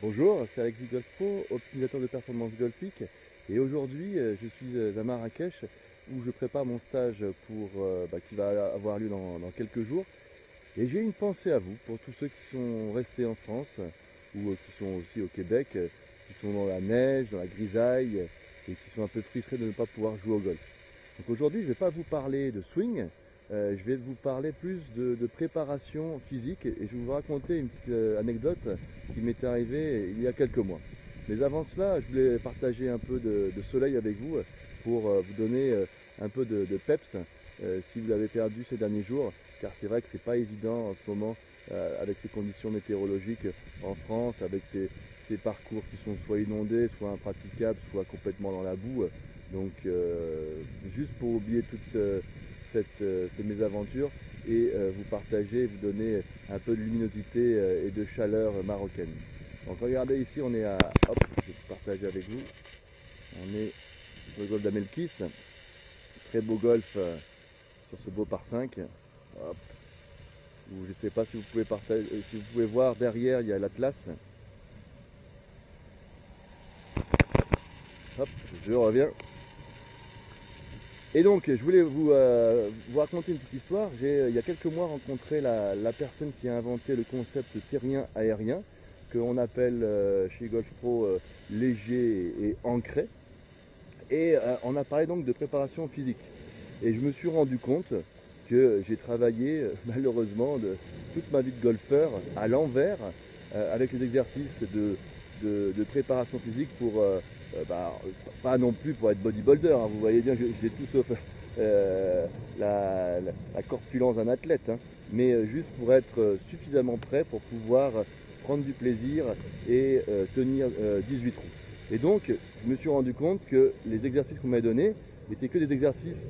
Bonjour, c'est Alexis Golf Pro, optimisateur de performance golfique. Et aujourd'hui, je suis à Marrakech où je prépare mon stage qui va avoir lieu dans quelques jours. Et j'ai une pensée à vous pour tous ceux qui sont restés en France ou qui sont aussi au Québec, qui sont dans la neige, dans la grisaille et qui sont un peu frustrés de ne pas pouvoir jouer au golf. Donc aujourd'hui, je ne vais pas vous parler de swing, je vais vous parler plus de préparation physique et je vais vous raconter une petite anecdote qui m'est arrivée il y a quelques mois. Mais avant cela, je voulais partager un peu de soleil avec vous pour vous donner un peu de peps si vous l'avez perdu ces derniers jours, car c'est vrai que c'est pas évident en ce moment avec ces conditions météorologiques en France, avec ces parcours qui sont soit inondés, soit impraticables, soit complètement dans la boue. Donc juste pour oublier toutes ces mésaventures et vous partager, vous donner un peu de luminosité et de chaleur marocaine. Donc regardez ici, on est à, hop, je vais partager avec vous, on est sur le golfe d'Amelkis, très beau golf sur ce beau par 5. Hop. Je ne sais pas si vous pouvez partager, si vous pouvez voir derrière, il y a l'Atlas. Hop, je reviens. Et donc, je voulais vous raconter une petite histoire. J'ai, il y a quelques mois, rencontré la personne qui a inventé le concept terrien aérien, qu'on appelle chez Golf Pro léger et ancré. Et on a parlé donc de préparation physique. Et je me suis rendu compte que j'ai travaillé malheureusement toute ma vie de golfeur à l'envers avec les exercices de préparation physique pour pas non plus pour être bodybuilder, hein. Vous voyez bien que j'ai tout sauf la corpulence d'un athlète, hein. Mais juste pour être suffisamment prêt pour pouvoir prendre du plaisir et tenir 18 trous. Et donc je me suis rendu compte que les exercices qu'on m'a donnés n'étaient que des exercices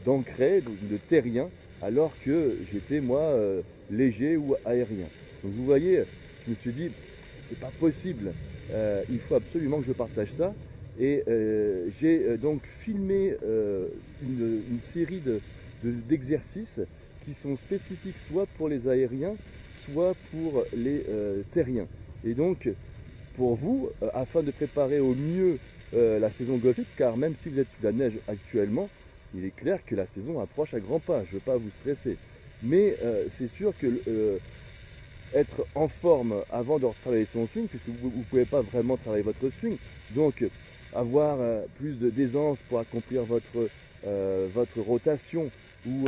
d'ancré, de terrien, alors que j'étais moi léger ou aérien. Donc vous voyez, je me suis dit, c'est pas possible, il faut absolument que je partage ça. Et j'ai donc filmé une série d'exercices qui sont spécifiques soit pour les aériens, soit pour les terriens. Et donc, pour vous, afin de préparer au mieux la saison golfique, car même si vous êtes sous la neige actuellement, il est clair que la saison approche à grands pas, je ne veux pas vous stresser. Mais c'est sûr que être en forme avant de travailler son swing, puisque vous ne pouvez pas vraiment travailler votre swing, donc avoir plus d'aisance pour accomplir votre rotation ou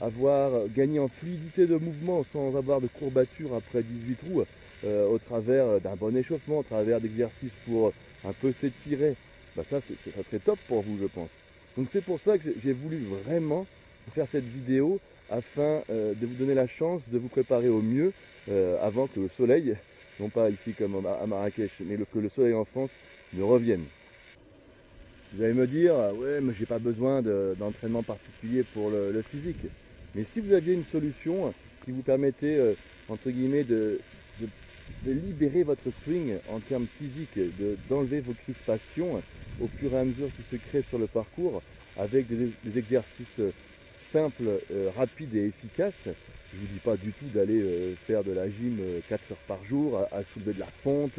avoir gagné en fluidité de mouvement sans avoir de courbature après 18 trous au travers d'un bon échauffement, au travers d'exercices pour un peu s'étirer, ça serait top pour vous, je pense. Donc c'est pour ça que j'ai voulu vraiment faire cette vidéo afin de vous donner la chance de vous préparer au mieux avant que le soleil, non pas ici comme à Marrakech, mais que le soleil en France ne revienne. Vous allez me dire, ouais, mais j'ai pas besoin d'entraînement particulier pour le physique. Mais si vous aviez une solution qui vous permettait, entre guillemets, de libérer votre swing en termes physiques, d'enlever vos crispations au fur et à mesure qui se créent sur le parcours, avec des exercices simples, rapides et efficaces. Je ne vous dis pas du tout d'aller faire de la gym 4 heures par jour, à soulever de la fonte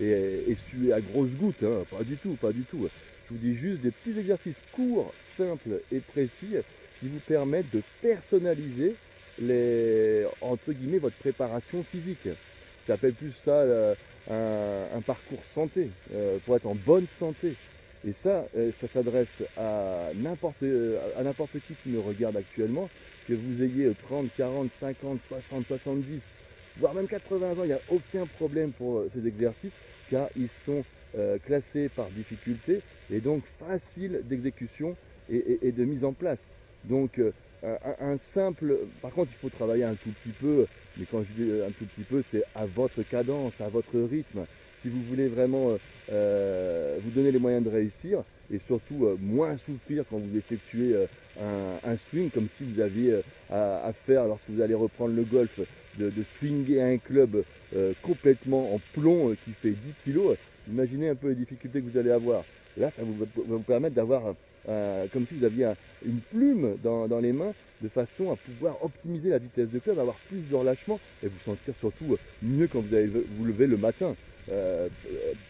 et suer à grosses gouttes, hein. Pas du tout, pas du tout. Je vous dis juste des petits exercices courts, simples et précis qui vous permettent de personnaliser entre guillemets, votre préparation physique. J'appelle plus ça un parcours santé, pour être en bonne santé. Et ça s'adresse à n'importe qui me regarde actuellement, que vous ayez 30, 40, 50, 60, 70, voire même 80 ans, il n'y a aucun problème pour ces exercices, car ils sont classés par difficulté et donc facile d'exécution et de mise en place. Donc un simple, par contre il faut travailler un tout petit peu, mais quand je dis un tout petit peu, c'est à votre cadence, à votre rythme. Si vous voulez vraiment vous donner les moyens de réussir et surtout moins souffrir quand vous effectuez un swing, comme si vous aviez à faire lorsque vous allez reprendre le golf, de swinger un club complètement en plomb qui fait 10 kg. Imaginez un peu les difficultés que vous allez avoir. Là, ça va vous permettre d'avoir comme si vous aviez une plume dans les mains, de façon à pouvoir optimiser la vitesse de club, avoir plus de relâchement et vous sentir surtout mieux quand vous allez vous lever le matin,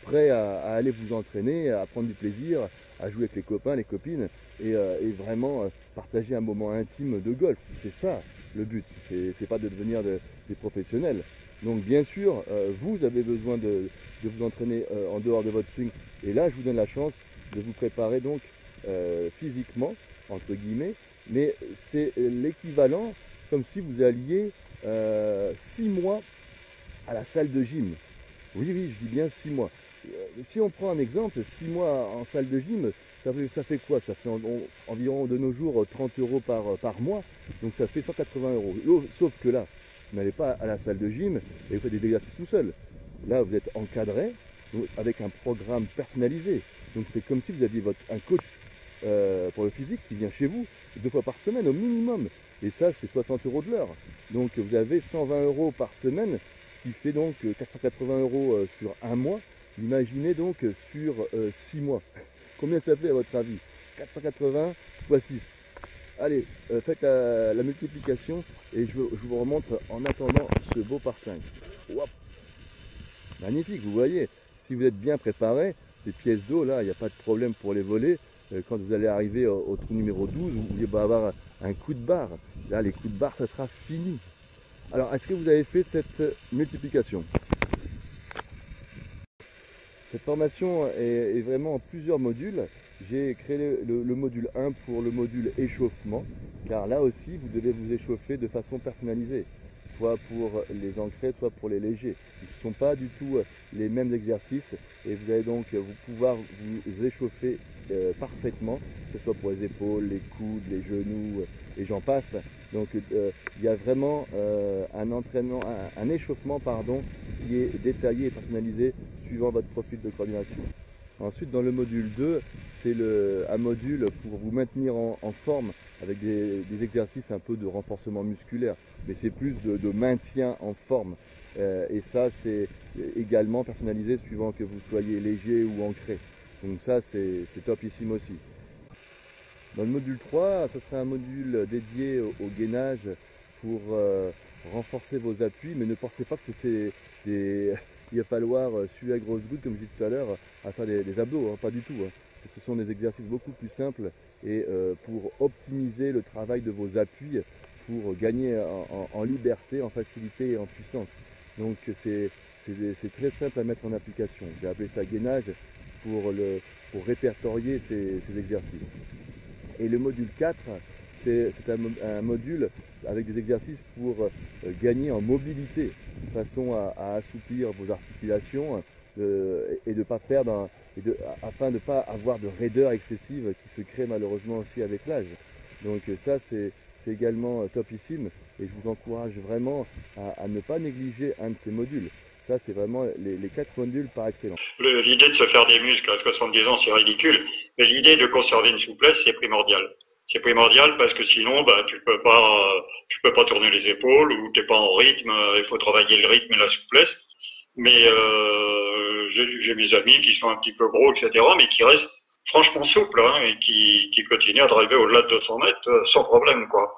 prêt à aller vous entraîner, à prendre du plaisir, à jouer avec les copains, les copines et vraiment partager un moment intime de golf. C'est ça le but, c'est pas de devenir des professionnels. Donc bien sûr, vous avez besoin de vous entraîner en dehors de votre swing et là je vous donne la chance de vous préparer donc physiquement, entre guillemets, mais c'est l'équivalent comme si vous alliez 6 mois à la salle de gym. Oui, oui, je dis bien 6 mois. Si on prend un exemple, 6 mois en salle de gym, ça fait quoi? Ça fait environ de nos jours 30 € par mois, donc ça fait 180 €. Sauf que là, vous n'allez pas à la salle de gym et vous faites des exercices tout seul. Là, vous êtes encadré avec un programme personnalisé. Donc c'est comme si vous aviez un coach pour le physique qui vient chez vous 2 fois par semaine au minimum. Et ça, c'est 60 € de l'heure. Donc vous avez 120 € par semaine, ce qui fait donc 480 € sur un mois. Imaginez donc sur 6 mois. Combien ça fait à votre avis? 480 x 6. Allez, faites la multiplication et je vous remontre en attendant ce beau par 5. Hop. Magnifique, vous voyez, si vous êtes bien préparé, ces pièces d'eau là, il n'y a pas de problème pour les voler. Quand vous allez arriver au trou numéro 12, vous allez avoir un coup de barre. Là, les coups de barre, ça sera fini. Alors, est-ce que vous avez fait cette multiplication? Cette formation est vraiment en plusieurs modules. J'ai créé le module 1 pour le module échauffement, car là aussi, vous devez vous échauffer de façon personnalisée, soit pour les ancrés, soit pour les légers. Ils ne sont pas du tout les mêmes exercices et vous allez donc pouvoir vous échauffer parfaitement, que ce soit pour les épaules, les coudes, les genoux et j'en passe. Donc il y a vraiment un entraînement, un échauffement pardon, qui est détaillé et personnalisé suivant votre profil de coordination. Ensuite, dans le module 2, c'est un module pour vous maintenir en forme avec des exercices un peu de renforcement musculaire, mais c'est plus de maintien en forme. Et ça, c'est également personnalisé suivant que vous soyez léger ou ancré. Donc ça, c'est topissime aussi. Dans le module 3, ce sera un module dédié au gainage pour renforcer vos appuis, mais ne pensez pas que il va falloir suer à grosses gouttes, comme je disais tout à l'heure, à faire des abdos, hein, pas du tout. Hein. Ce sont des exercices beaucoup plus simples et pour optimiser le travail de vos appuis, pour gagner en liberté, en facilité et en puissance. Donc c'est très simple à mettre en application. J'ai appelé ça gainage pour répertorier ces exercices. Et le module 4, c'est un module avec des exercices pour gagner en mobilité, de façon à assouplir vos articulations et de pas perdre, afin de ne pas avoir de raideur excessive qui se crée malheureusement aussi avec l'âge. Donc ça, c'est également topissime et je vous encourage vraiment à ne pas négliger un de ces modules. Ça, c'est vraiment les 4 modules par excellence. L'idée de se faire des muscles à 70 ans, c'est ridicule. Mais l'idée de conserver une souplesse, c'est primordial. C'est primordial parce que sinon, tu peux pas tourner les épaules ou t'es pas en rythme. Il faut travailler le rythme et la souplesse. Mais j'ai mes amis qui sont un petit peu gros, etc., mais qui restent franchement souples hein, et qui continuent à driver au-delà de 200 mètres sans problème, quoi.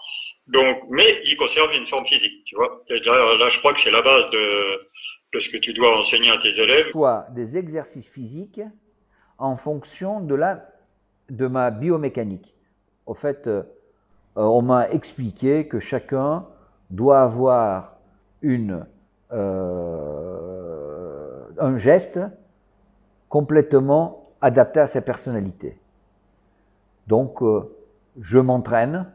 Donc, mais ils conservent une forme physique, tu vois. Là, je crois que c'est la base de ce que tu dois enseigner à tes élèves. Soit des exercices physiques en fonction de ma biomécanique. Au fait, on m'a expliqué que chacun doit avoir un geste complètement adapté à sa personnalité. Donc, je m'entraîne.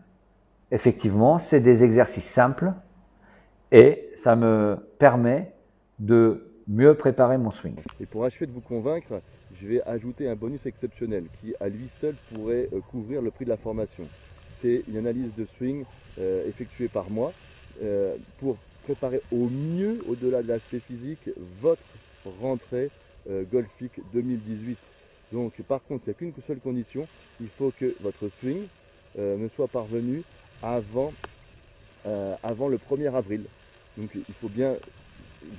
Effectivement, c'est des exercices simples et ça me permet de mieux préparer mon swing. Et pour achever de vous convaincre, je vais ajouter un bonus exceptionnel qui à lui seul pourrait couvrir le prix de la formation. C'est une analyse de swing effectuée par moi pour préparer au mieux, au-delà de l'aspect physique, votre rentrée Golfic 2018. Donc par contre, il n'y a qu'une seule condition, il faut que votre swing me soit parvenu avant le 1er avril. Donc il faut bien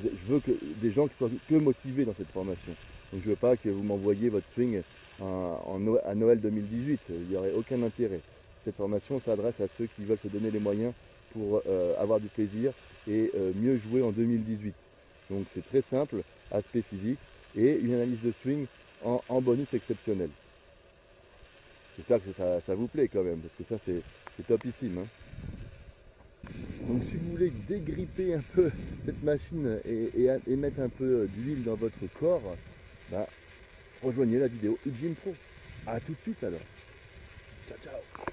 je veux que des gens qui soient que motivés dans cette formation. Donc je ne veux pas que vous m'envoyiez votre swing à Noël 2018, il n'y aurait aucun intérêt. Cette formation s'adresse à ceux qui veulent se donner les moyens pour avoir du plaisir et mieux jouer en 2018. Donc c'est très simple, aspect physique et une analyse de swing en bonus exceptionnel. J'espère que ça vous plaît quand même, parce que ça c'est topissime. Hein. Donc si vous voulez dégripper un peu cette machine et mettre un peu d'huile dans votre corps, bah, rejoignez la vidéo Gym Pro. A tout de suite alors. Ciao ciao.